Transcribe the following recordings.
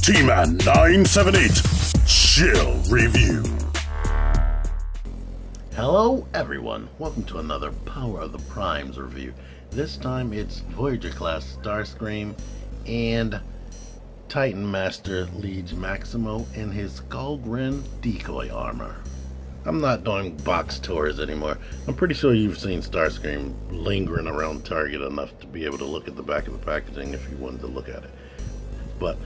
T-Man 978 Chill Review. Hello everyone, welcome to another Power of the Primes review. This time it's Voyager class Starscream and Titan Master Liege Maximo in his Skullgrin decoy armor. I'm not doing box tours anymore. I'm pretty sure you've seen Starscream lingering around Target enough to be able to look at the back of the packaging if you wanted to look at it. But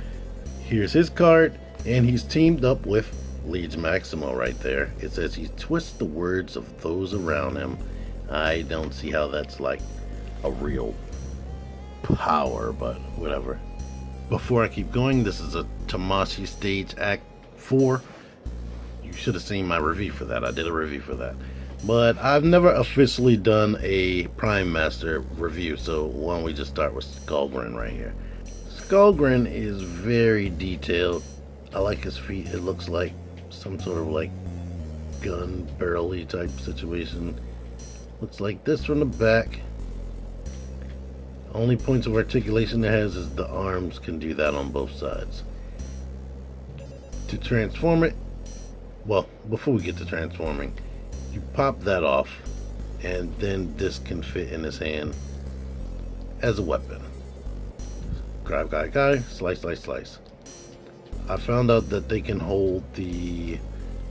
here's his card, and he's teamed up with Liege Maximo right there. It says he twists the words of those around him. I don't see how that's like a real power, but whatever. Before I keep going, this is a Tamashii Stage Act 4. You should have seen my review for that. I did a review for that. But I've never officially done a Prime Master review, so why don't we just start with Skullgrin right here. Skullgrin is very detailed. I like his feet. It looks like some sort of like gun barrel-y type situation. Looks like this from the back. Only points of articulation it has is the arms can do that on both sides. To transform it, well, before we get to transforming, you pop that off, and then this can fit in his hand as a weapon. Grab, guy, slice, slice, slice. I found out that they can hold the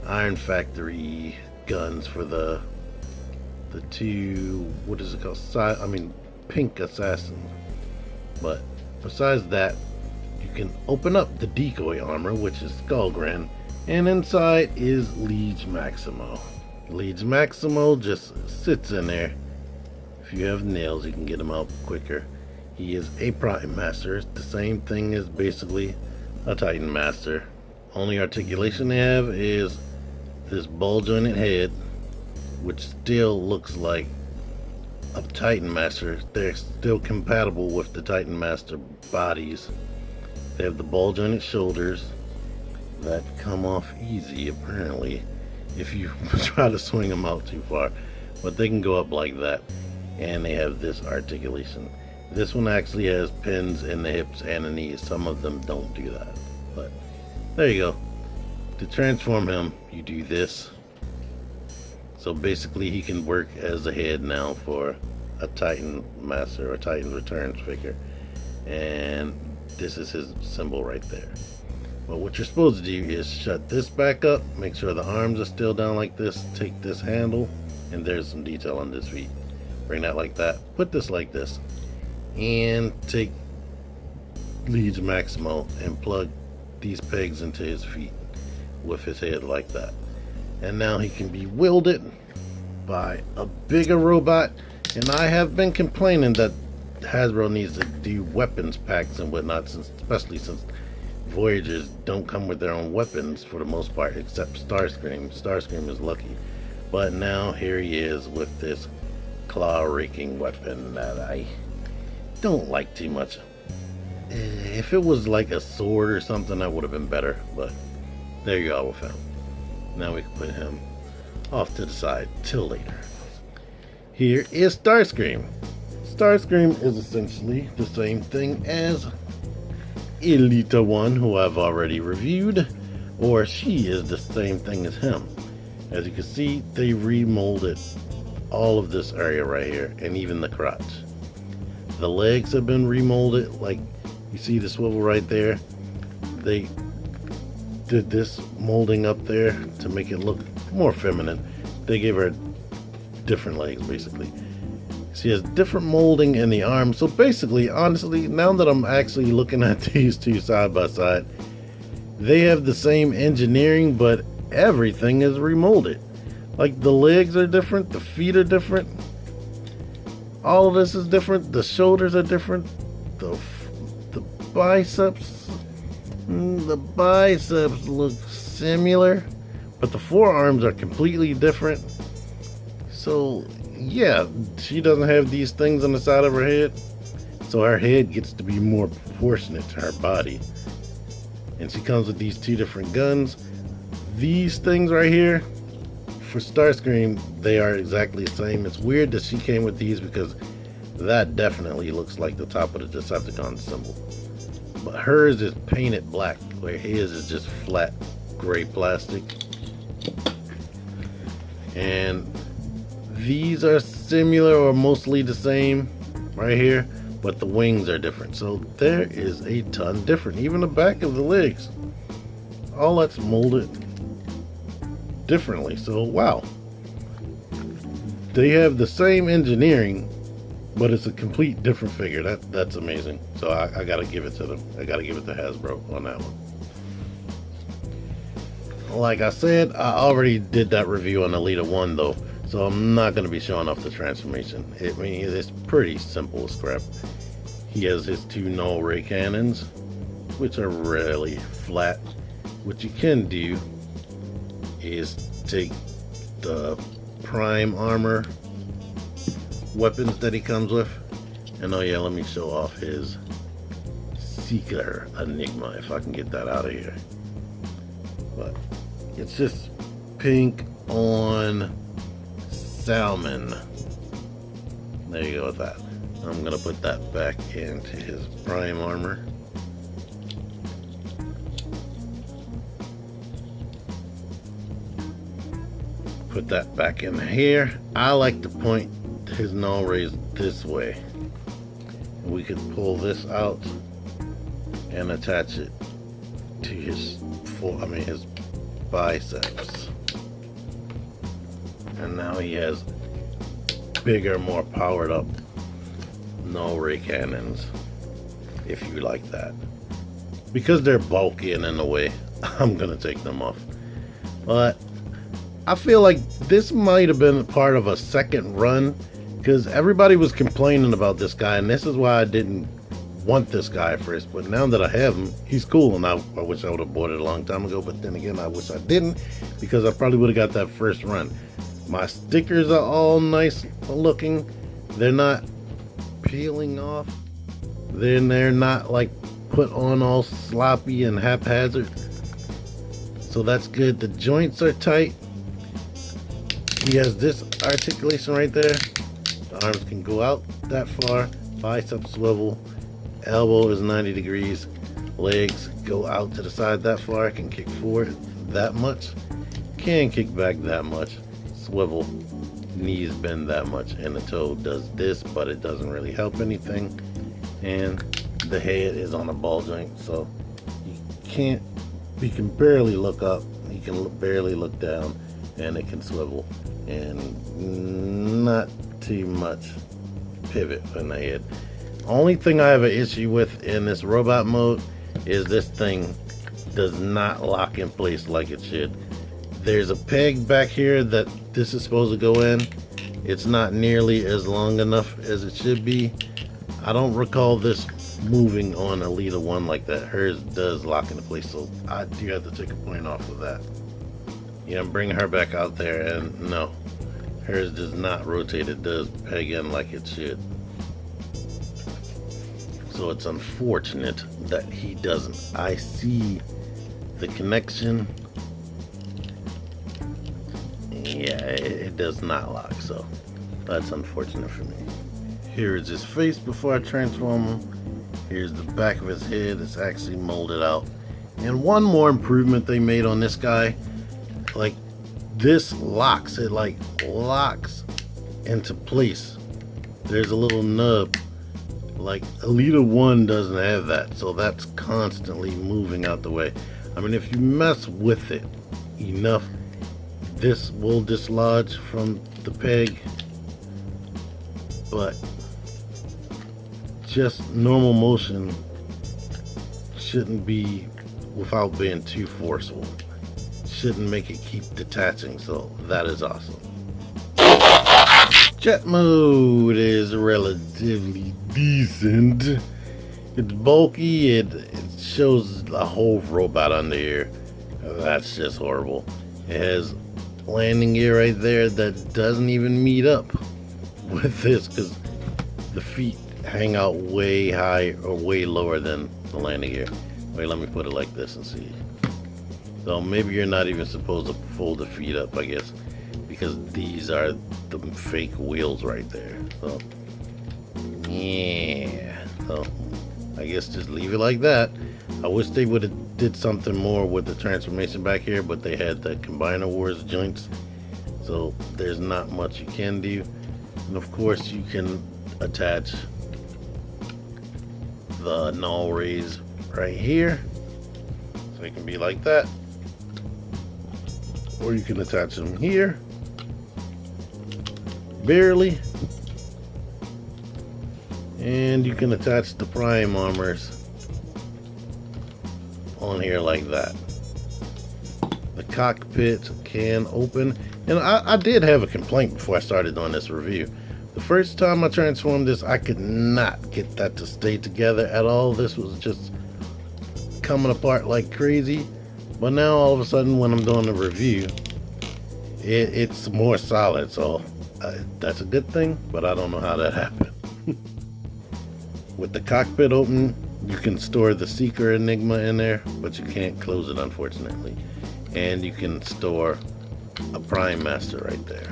Iron Factory guns for the two, what is it called? Pink Assassin. But besides that, you can open up the decoy armor, which is Skullgrin, and inside is Liege Maximo. Liege Maximo just sits in there. If you have nails, you can get him out quicker. He is a Prime Master. It's the same thing as basically a Titan Master. Only articulation they have is this ball jointed head, which still looks like a Titan Master. They're still compatible with the Titan Master bodies. They have the ball jointed shoulders that come off easy apparently if you try to swing them out too far, but they can go up like that. And they have this articulation. This one actually has pins in the hips and the knees. Some of them don't do that, but there you go. To transform him, you do this. So basically he can work as a head now for a Titan Master or Titan Returns figure. And this is his symbol right there. But what you're supposed to do is shut this back up, make sure the arms are still down like this, take this handle, and there's some detail on this feet. Bring that like that, put this like this, and take Liege Maximo and plug these pegs into his feet with his head like that. And now he can be wielded by a bigger robot. And I have been complaining that Hasbro needs to do weapons packs and whatnot, especially since Voyagers don't come with their own weapons for the most part, except Starscream. Starscream is lucky. But now here he is with this claw raking weapon that I don't like too much. If it was like a sword or something, that would have been better. But there you go with him. Now we can put him off to the side till later. Here is Starscream. Starscream is essentially the same thing as Elita 1, who I've already reviewed, or she is the same thing as him. As you can see, they remolded all of this area right here, and even the crotch. The legs have been remolded, like you see the swivel right there. They did this molding up there to make it look more feminine. They gave her different legs basically. She has different molding in the arms. So basically, honestly, now that I'm actually looking at these two side by side, they have the same engineering, but everything is remolded. Like the legs are different, the feet are different, all of this is different, the shoulders are different, the biceps look similar, but the forearms are completely different. So yeah, she doesn't have these things on the side of her head, so her head gets to be more proportionate to her body. And she comes with these two different guns. These things right here, for Starscream, they are exactly the same. It's weird that she came with these because that definitely looks like the top of the Decepticon symbol. but hers is painted black, where his is just flat gray plastic. And these are similar or mostly the same right here, but the wings are different. So there is a ton different. Even the back of the legs, all that's molded differently. So wow, they have the same engineering, but it's a complete different figure. That's amazing. So I gotta give it to them. I gotta give it to Hasbro on that one. Like I said, I already did that review on Elite 1 though, so I'm not going to be showing off the transformation. I mean, it's pretty simple as crap. He has his two null ray cannons, which are really flat. What you can do is take the prime armor weapons that he comes with, and oh yeah, let me show off his Seeker Enigma if I can get that out of here. But it's just pink on salmon. There you go with that. I'm gonna put that back into his prime armor. Put that back in here. I like to point his null rays this way. We could pull this out and attach it to his his biceps. And now he has bigger, more powered up null ray cannons, if you like that. Because they're bulky and in the way, I'm gonna take them off. But I feel like this might have been part of a second run, because everybody was complaining about this guy, and this is why I didn't want this guy first. But now that I have him, he's cool, and I wish I would have bought it a long time ago, but then again I wish I didn't, because I probably would have got that first run. My stickers are all nice looking. They're not peeling off. Then they're not like put on all sloppy and haphazard, so that's good. The joints are tight. He has this articulation right there. The arms can go out that far. Bicep swivel. Elbow is 90 degrees. Legs go out to the side that far. Can kick forward that much. Can kick back that much. Swivel. Knees bend that much. And the toe does this, but it doesn't really help anything. And the head is on a ball joint, so you can barely look up. You can barely look down, and it can swivel. And not too much pivot in the head. Only thing I have an issue with in this robot mode is this thing does not lock in place like it should. There's a peg back here that this is supposed to go in. It's not nearly as long enough as it should be. I don't recall this moving on Elite 1 like that. Hers does lock into place, so I do have to take a point off of that. Yeah, I'm bringing her back out there, and no, hers does not rotate. It does peg in like it should. So it's unfortunate that he doesn't. I see the connection. Yeah, it does not lock, so that's unfortunate for me. Here is his face before I transform him. Here's the back of his head. It's actually molded out. And one more improvement they made on this guy, like this locks, it like locks into place. There's a little nub. Like Elite 1 doesn't have that, so that's constantly moving out the way. I mean, if you mess with it enough, this will dislodge from the peg, but just normal motion shouldn't be without being too forceful. Shouldn't make it keep detaching, so that is awesome. Jet mode is relatively decent. It's bulky. It shows a whole robot under here. That's just horrible. It has landing gear right there that doesn't even meet up with this, because the feet hang out way high or way lower than the landing gear. Wait, let me put it like this and see. So maybe you're not even supposed to fold the feet up, I guess, because these are the fake wheels right there. So yeah, so I guess just leave it like that. I wish they would have did something more with the transformation back here, but they had the Combiner Wars joints, so there's not much you can do. And of course you can attach the null rays right here, so it can be like that, or you can attach them here, barely, and you can attach the prime armors on here like that. The cockpit can open, and I did have a complaint before I started doing this review. The first time I transformed this, I could not get that to stay together at all. This was just coming apart like crazy. But now all of a sudden when I'm doing a review, it's more solid, so that's a good thing, but I don't know how that happened. With the cockpit open, you can store the Seeker Enigma in there, but you can't close it, unfortunately. And you can store a Prime Master right there,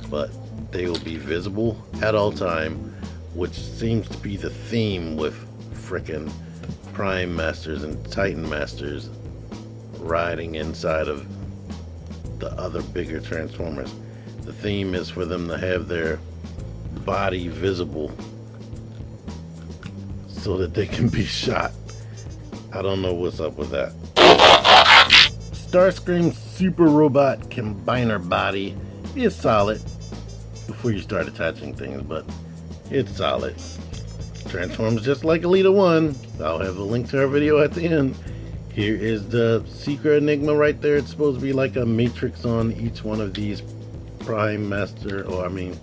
but they will be visible at all time, which seems to be the theme with frickin' Prime Masters and Titan Masters riding inside of the other bigger Transformers. The theme is for them to have their body visible so that they can be shot. I don't know what's up with that. Starscream's Super Robot Combiner body is solid before you start attaching things, but it's solid. Transforms just like Elita 1. I'll have a link to her video at the end. Here is the Secret Enigma right there. It's supposed to be like a matrix on each one of these Prime Master, or I mean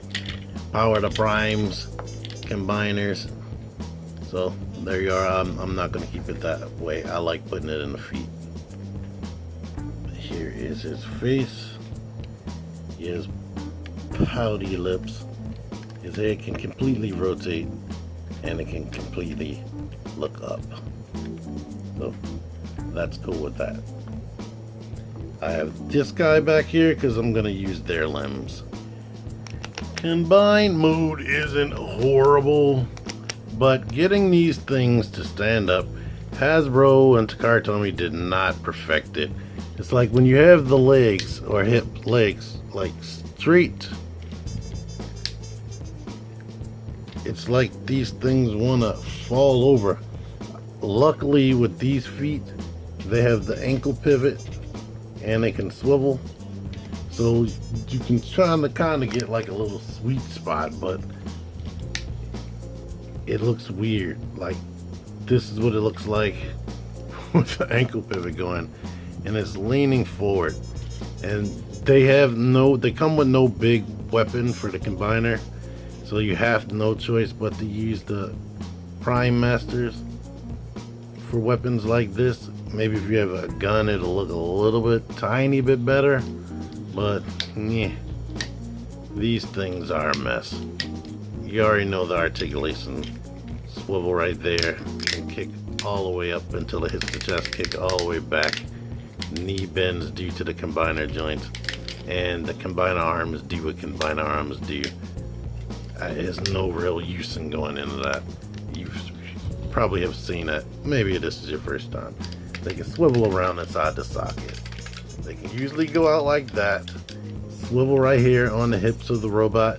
Power to Primes combiners. So there you are. I'm not going to keep it that way. I like putting it in the feet. Here is his face. He has pouty lips. His head can completely rotate, and it can completely look up. So that's cool with that. I have this guy back here because I'm going to use their limbs. Combine mode isn't horrible, but getting these things to stand up, Hasbro and Takara Tomy did not perfect it. It's like when you have the legs or hip legs like straight, it's like these things want to fall over. Luckily with these feet, they have the ankle pivot and they can swivel, so you can try to kind of get like a little sweet spot, but it looks weird. Like this is what it looks like with the ankle pivot going, and it's leaning forward, and they come with no big weapon for the combiner, so you have no choice but to use the Prime Masters for weapons like this. Maybe if you have a gun, it'll look a little bit tiny bit better, but yeah, these things are a mess. You already know the articulation swivel right there. You can kick all the way up until it hits the chest, kick all the way back. Knee bends due to the combiner joint, and the combiner arms do what combiner arms do. There's no real use in going into that. You probably have seen that. Maybe this is your first time. They can swivel around inside the socket. They can usually go out like that, swivel right here on the hips of the robot.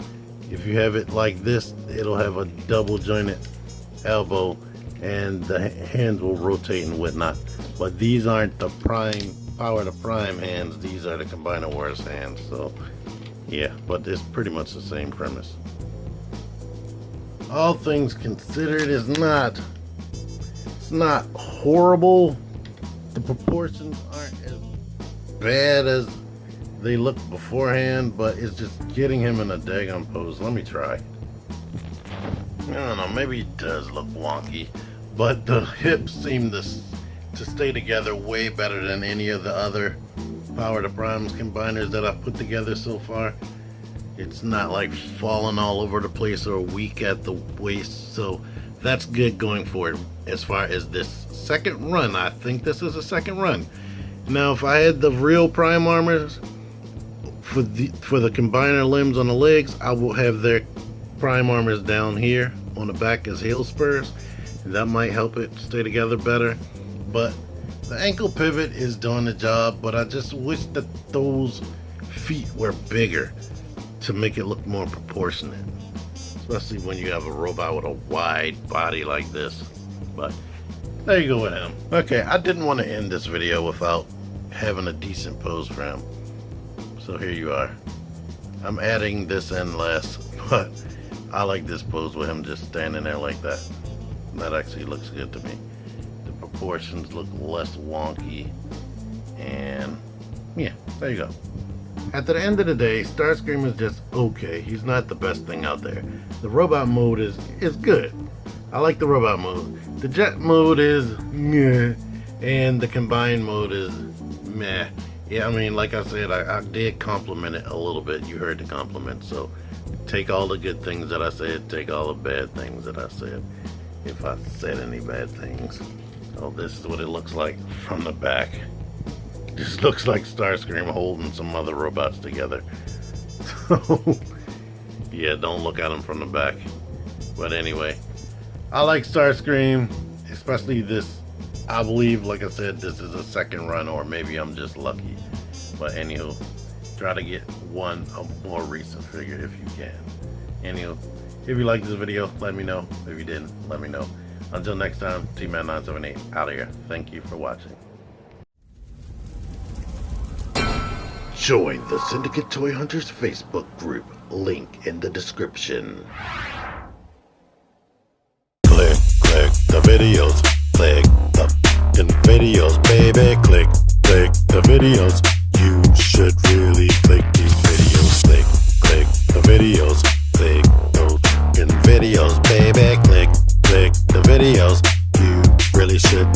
If you have it like this, it'll have a double jointed elbow and the hands will rotate and whatnot. But these aren't the prime Power to Prime hands, these are the Combiner Wars hands. So yeah, but it's pretty much the same premise. All things considered, it's not horrible. The proportions aren't as bad as they look beforehand, but it's just getting him in a daggone pose. Let me try. I don't know, maybe it does look wonky, but the hips seem to stay together way better than any of the other Power to Primes combiners that I've put together so far. It's not like falling all over the place or weak at the waist, so that's good going forward. As far as this second run, I think this is a second run. Now if I had the real Prime armors for the combiner limbs on the legs, I will have their Prime armors down here on the back as heel spurs, That might help it stay together better. But the ankle pivot is doing the job, but I just wish that those feet were bigger to make it look more proportionate. Especially when you have a robot with a wide body like this. But there you go with him. Okay, I didn't want to end this video without having a decent pose for him. So here you are. I'm adding this in last, but I like this pose with him just standing there like that. That actually looks good to me. The proportions look less wonky. And yeah, there you go. At the end of the day, Starscream is just okay. He's not the best thing out there. The robot mode is good. I like the robot mode. The jet mode is meh. And the combined mode is meh. Yeah, I mean, like I said, I did compliment it a little bit. You heard the compliment. So take all the good things that I said. Take all the bad things that I said. If I said any bad things. So this is what it looks like from the back. Just looks like Starscream holding some other robots together. So, yeah, don't look at him from the back. But anyway, I like Starscream, especially this. I believe, like I said, this is a second run, or maybe I'm just lucky. But anywho, try to get a more recent figure if you can. Anywho, if you liked this video, let me know. If you didn't, let me know. Until next time, T-Man978 out of here. Thank you for watching. Join the Syndicate Toy Hunters Facebook group. Link in the description. Click the videos. Click the fucking videos, baby. Click the videos. You should really click these videos. Click the videos. Click those fucking videos, baby. Click the videos. You really should.